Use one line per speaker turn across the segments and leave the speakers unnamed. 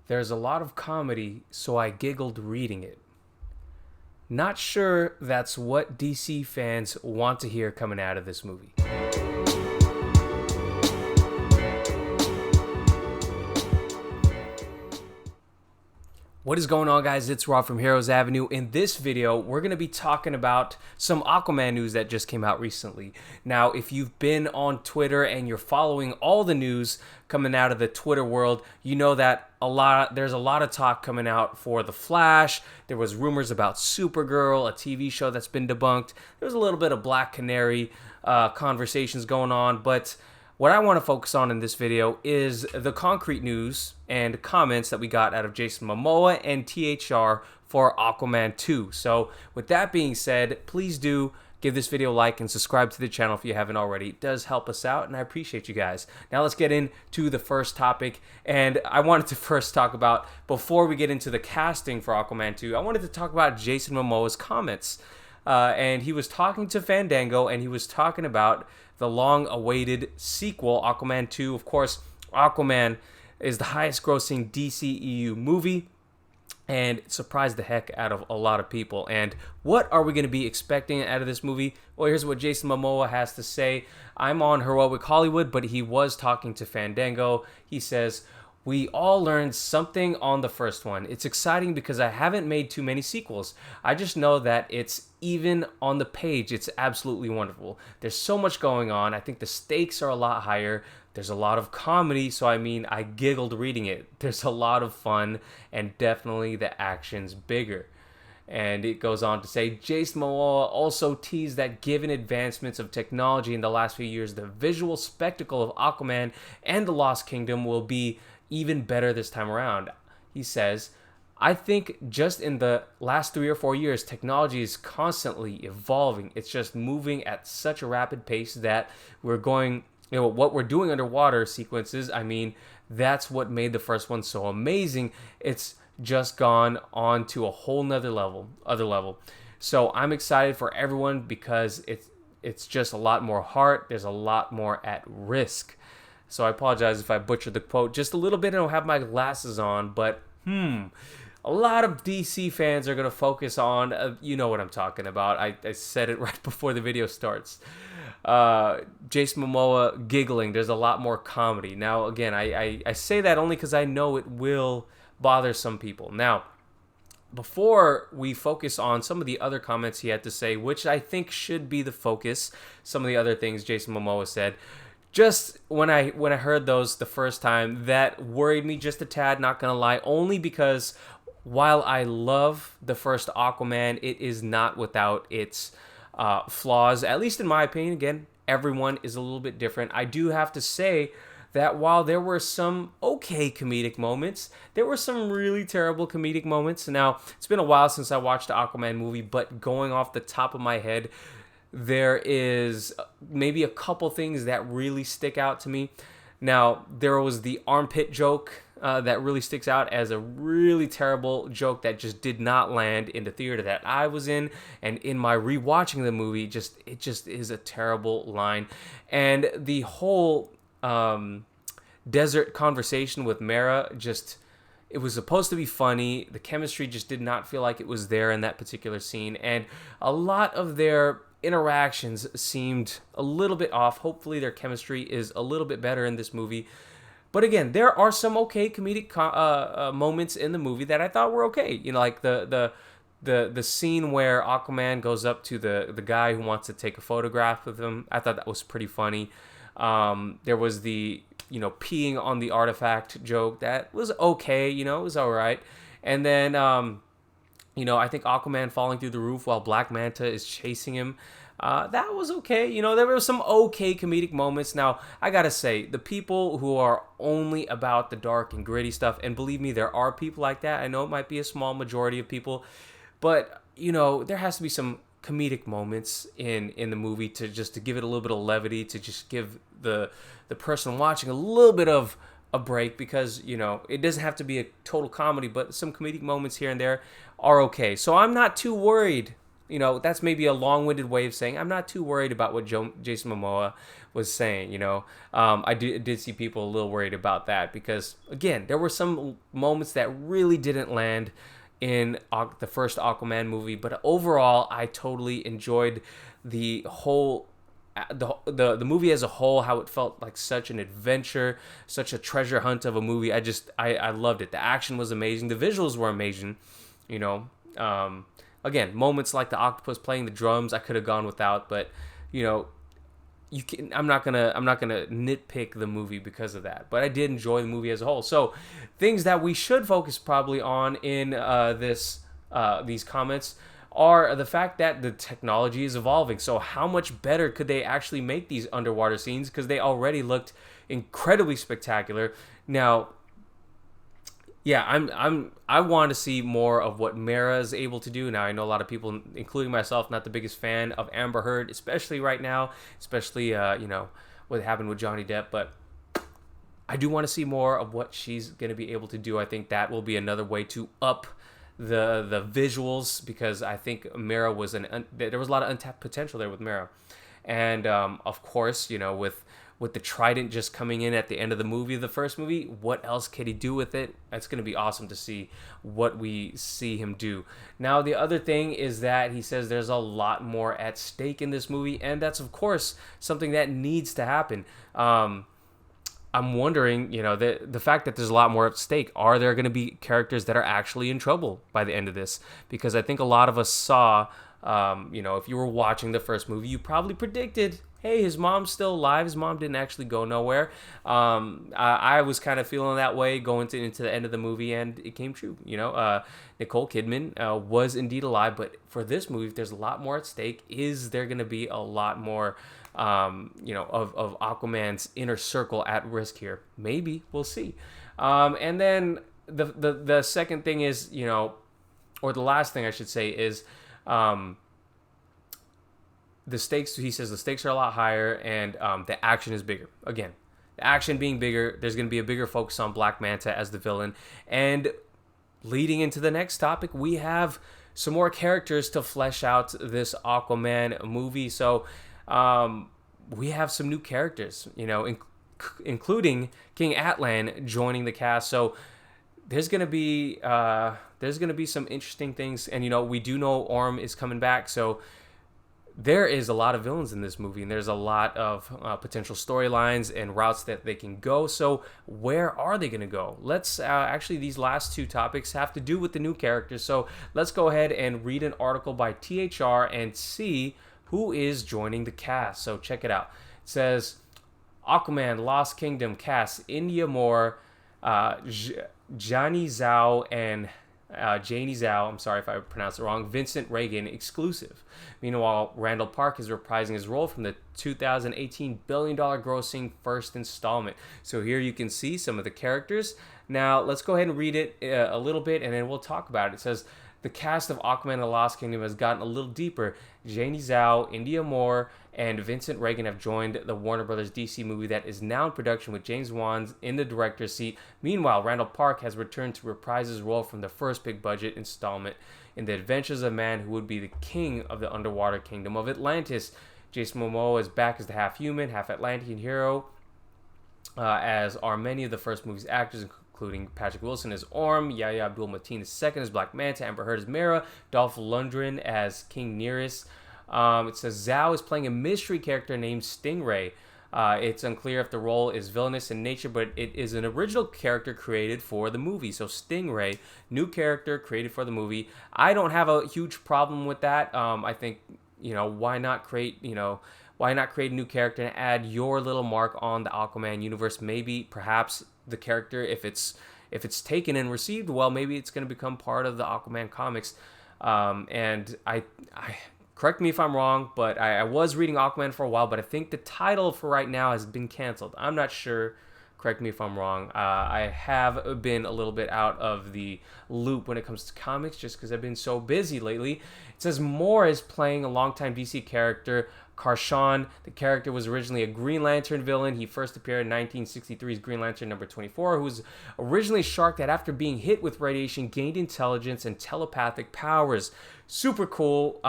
There's a lot of comedy, so I giggled reading it. Not sure that's what DC fans want to hear coming out of this movie. What is going on, guys? It's Rob from Heroes Avenue. In this video, we're going to be talking about some Aquaman news that just came out recently. Now, if you've been on Twitter and you're following all the news coming out of the Twitter world, you know that there's a lot of talk coming out for The Flash. There was rumors about Supergirl, a TV show that's been debunked. There was a little bit of Black Canary conversations going on, but what I want to focus on in this video is the concrete news and comments that we got out of Jason Mamoa and THR for Aquaman 2. So with that being said, please do give this video a like and subscribe to the channel if you haven't already. It does help us out, and I appreciate you guys. Now let's get into the first topic. And I wanted to first talk about, before we get into the casting for Aquaman 2, I wanted to talk about Jason Momoa's comments. And he was talking to Fandango, and he was talking about the long-awaited sequel, Aquaman 2. Of course, Aquaman is the highest-grossing DCEU movie, and it surprised the heck out of a lot of people. And what are we going to be expecting out of this movie? Well, here's what Jason Momoa has to say. I'm on Heroic Hollywood, but he was talking to Fandango. He says, "We all learned something on the first one. It's exciting because I haven't made too many sequels. I just know that it's even on the page, it's absolutely wonderful. There's so much going on. I think the stakes are a lot higher. There's a lot of comedy, so I giggled reading it. There's a lot of fun, and definitely the action's bigger." And it goes on to say, Jason Mamoa also teased that given advancements of technology in the last few years, the visual spectacle of Aquaman and the Lost Kingdom will be even better this time around. He says, "I think just in the last 3 or 4 years, technology is constantly evolving. It's just moving at such a rapid pace that we're going, what we're doing underwater sequences, that's what made the first one so amazing. It's just gone on to a whole nother level. So I'm excited for everyone because it's just a lot more heart. There's a lot more at risk." So I apologize if I butchered the quote just a little bit. I don't have my glasses on, but a lot of DC fans are going to focus on, you know what I'm talking about. I said it right before the video starts. Jason Momoa giggling. There's a lot more comedy. Now, again, I say that only because I know it will bother some people. Now, before we focus on some of the other comments he had to say, which I think should be the focus, some of the other things Jason Momoa said, just when I heard those the first time, that worried me just a tad, not gonna lie, only because while I love the first Aquaman, it is not without its flaws, at least in my opinion. Again, everyone is a little bit different. I do have to say that while there were some okay comedic moments, there were some really terrible comedic moments. Now, it's been a while since I watched the Aquaman movie, but going off the top of my head, there is maybe a couple things that really stick out to me. Now, there was the armpit joke that really sticks out as a really terrible joke that just did not land in the theater that I was in, and in my rewatching the movie, it just is a terrible line. And the whole desert conversation with Mara, it was supposed to be funny. The chemistry just did not feel like it was there in that particular scene, and a lot of their interactions seemed a little bit off. Hopefully their chemistry is a little bit better in this movie. But again, there are some okay comedic moments in the movie that I thought were okay. You know, like the scene where Aquaman goes up to the guy who wants to take a photograph with him. I thought that was pretty funny. There was the peeing on the artifact joke that was okay. It was all right. And then I think Aquaman falling through the roof while Black Manta is chasing him. That was okay. There were some okay comedic moments. Now, I gotta say, the people who are only about the dark and gritty stuff, and believe me, there are people like that. I know it might be a small majority of people, but, there has to be some comedic moments in the movie to give it a little bit of levity, to just give the person watching a little bit of a break, because it doesn't have to be a total comedy, but some comedic moments here and there are okay. So I'm not too worried that's maybe a long-winded way of saying I'm not too worried about what Jason Momoa was saying. I did see people a little worried about that because, again, there were some moments that really didn't land in the first Aquaman movie, but overall, I totally enjoyed the whole the movie as a whole, how it felt like such an adventure, such a treasure hunt of a movie. I loved it. The action was amazing. The visuals were amazing. You know, again, moments like the octopus playing the drums, I could have gone without, but you know, I'm not gonna nitpick the movie because of that. But I did enjoy the movie as a whole. So things that we should focus probably on in these comments are the fact that the technology is evolving. So how much better could they actually make these underwater scenes? Because they already looked incredibly spectacular. Now, yeah, I want to see more of what Mara is able to do. Now, I know a lot of people, including myself, not the biggest fan of Amber Heard, especially right now, especially what happened with Johnny Depp. But I do want to see more of what she's going to be able to do. I think that will be another way to up the visuals, because I think Mara was there was a lot of untapped potential there with Mara, and of course, with the trident just coming in at the end of the movie, the first movie, what else can he do with it? It's going to be awesome to see what we see him do. Now, the other thing is that he says there's a lot more at stake in this movie, and that's, of course, something that needs to happen. I'm wondering, the fact that there's a lot more at stake, are there going to be characters that are actually in trouble by the end of this? Because I think a lot of us saw, if you were watching the first movie, you probably predicted, hey, his mom's still alive. His mom didn't actually go nowhere. I was kind of feeling that way going into the end of the movie, and it came true. Nicole Kidman was indeed alive, but for this movie, there's a lot more at stake. Is there going to be a lot more, of Aquaman's inner circle at risk here? Maybe. We'll see. And then the second thing is, or the last thing I should say is, the stakes, he says the stakes are a lot higher, and the action is bigger. Again, the action being bigger, there's going to be a bigger focus on Black Manta as the villain. And leading into the next topic, we have some more characters to flesh out this Aquaman movie. So we have some new characters, including King Atlan joining the cast. So there's gonna be some interesting things, and we do know Orm is coming back. So there is a lot of villains in this movie, and there's a lot of potential storylines and routes that they can go. So where are they going to go? Let's actually, these last two topics have to do with the new characters. So let's go ahead and read an article by THR and see who is joining the cast. So check it out. It says, Aquaman Lost Kingdom cast India Moore, Johnny Zhao, and Janie Zhao, I'm sorry if I pronounced it wrong, Vincent Reagan exclusive. Meanwhile, Randall Park is reprising his role from the 2018 billion-dollar grossing first installment. So here you can see some of the characters. Now, let's go ahead and read it a little bit, and then we'll talk about it. It says, the cast of Aquaman and the Lost Kingdom has gotten a little deeper. Janie Zhao, India Moore, and Vincent Reagan have joined the Warner Brothers DC movie that is now in production with James Wan in the director's seat. Meanwhile, Randall Park has returned to reprise his role from the first big-budget installment in the adventures of a man who would be the king of the underwater kingdom of Atlantis. Jason Momoa is back as the half-human, half-Atlantean hero, as are many of the first movie's actors, including Patrick Wilson as Orm, Yahya Abdul-Mateen II as Black Manta, Amber Heard as Mara, Dolph Lundgren as King Nereus. It says Zhao is playing a mystery character named Stingray. It's unclear if the role is villainous in nature, but it is an original character created for the movie. So Stingray, new character created for the movie. I don't have a huge problem with that. I think, why not create a new character and add your little mark on the Aquaman universe? Maybe, perhaps the character, if it's taken and received well, maybe it's going to become part of the Aquaman comics. And I correct me if I'm wrong, but I was reading Aquaman for a while, but I think the title for right now has been canceled. I'm not sure. Correct me if I'm wrong. I have been a little bit out of the loop when it comes to comics just because I've been so busy lately. It says Moore is playing a longtime DC character, Karshan. The character was originally a Green Lantern villain. He first appeared in 1963's Green Lantern number 24, who was originally a shark that, after being hit with radiation, gained intelligence and telepathic powers. Super cool.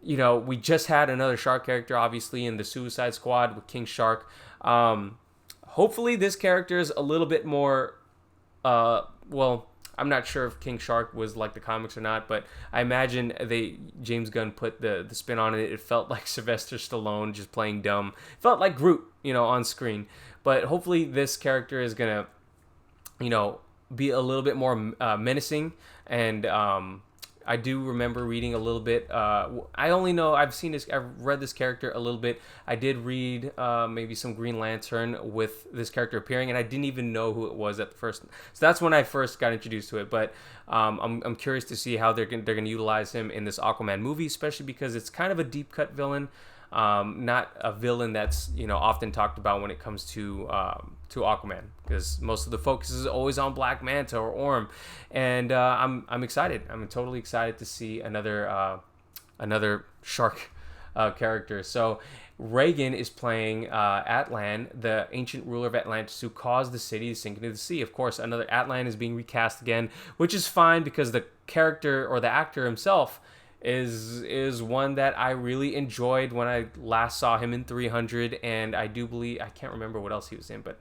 You know, we just had another shark character, obviously, in the Suicide Squad with King Shark. Hopefully this character is a little bit more, well, I'm not sure if King Shark was like the comics or not, but I imagine James Gunn put the spin on it. It felt like Sylvester Stallone just playing dumb. It felt like Groot, you know, on screen. But hopefully this character is going to, you know, be a little bit more menacing. And I do remember reading a little bit. I only know I've read this character a little bit. I did read maybe some Green Lantern with this character appearing, and I didn't even know who it was at the first. So that's when I first got introduced to it. But I'm curious to see how they're gonna utilize him in this Aquaman movie, especially because it's kind of a deep cut villain. Not a villain that's, you know, often talked about when it comes to Aquaman, because most of the focus is always on Black Manta or Orm, and I'm excited. I'm totally excited to see another shark character. So Reagan is playing Atlan, the ancient ruler of Atlantis who caused the city to sink into the sea. Of course, another Atlan is being recast again, which is fine because the character or the actor himself is one that I really enjoyed when I last saw him in 300, and I do believe, I can't remember what else he was in, but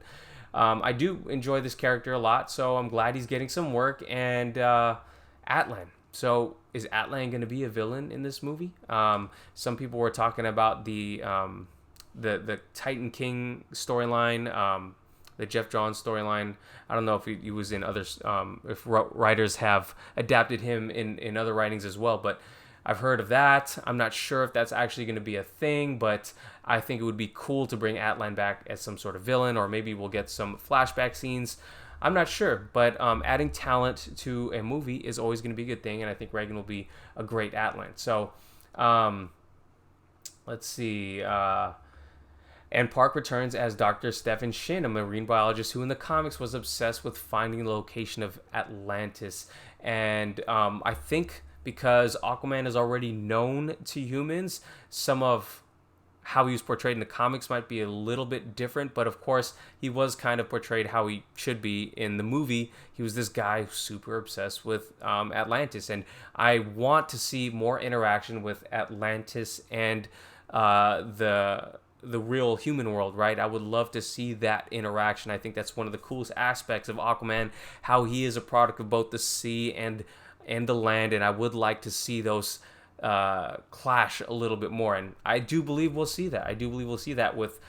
I do enjoy this character a lot, so I'm glad he's getting some work. And Atlan. So is Atlan going to be a villain in this movie? Some people were talking about the Titan King storyline, the Jeff Johns storyline. I don't know if he was in others, if writers have adapted him in other writings as well, but I've heard of that. I'm not sure if that's actually going to be a thing, but I think it would be cool to bring Atlan back as some sort of villain, or maybe we'll get some flashback scenes. I'm not sure, but adding talent to a movie is always going to be a good thing, and I think Reagan will be a great Atlan. So, let's see. And Park returns as Dr. Stephen Shin, a marine biologist who in the comics was obsessed with finding the location of Atlantis. And I think because Aquaman is already known to humans, some of how he was portrayed in the comics might be a little bit different, but of course he was kind of portrayed how he should be in the movie. He was this guy super obsessed with Atlantis, and I want to see more interaction with Atlantis and the real human world, right? I would love to see that interaction. I think that's one of the coolest aspects of Aquaman, how he is a product of both the sea and the land, and I would like to see those clash a little bit more, and I do believe we'll see that. I do believe we'll see that with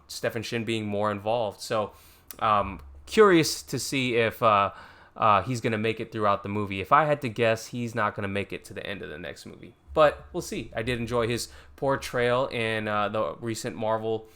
Stephen Shin being more involved. So curious to see if he's going to make it throughout the movie. If I had to guess, he's not going to make it to the end of the next movie, but we'll see. I did enjoy his portrayal in the recent Marvel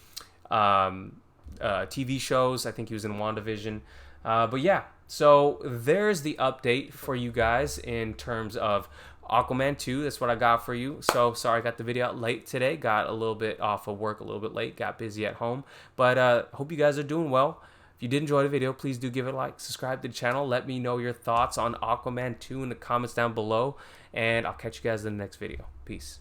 TV shows. I think he was in WandaVision. But yeah, so there's the update for you guys in terms of Aquaman 2. That's what I got for you. So sorry I got the video out late today. Got a little bit off of work a little bit late. Got busy at home. But hope you guys are doing well. If you did enjoy the video, please do give it a like. Subscribe to the channel. Let me know your thoughts on Aquaman 2 in the comments down below. And I'll catch you guys in the next video. Peace.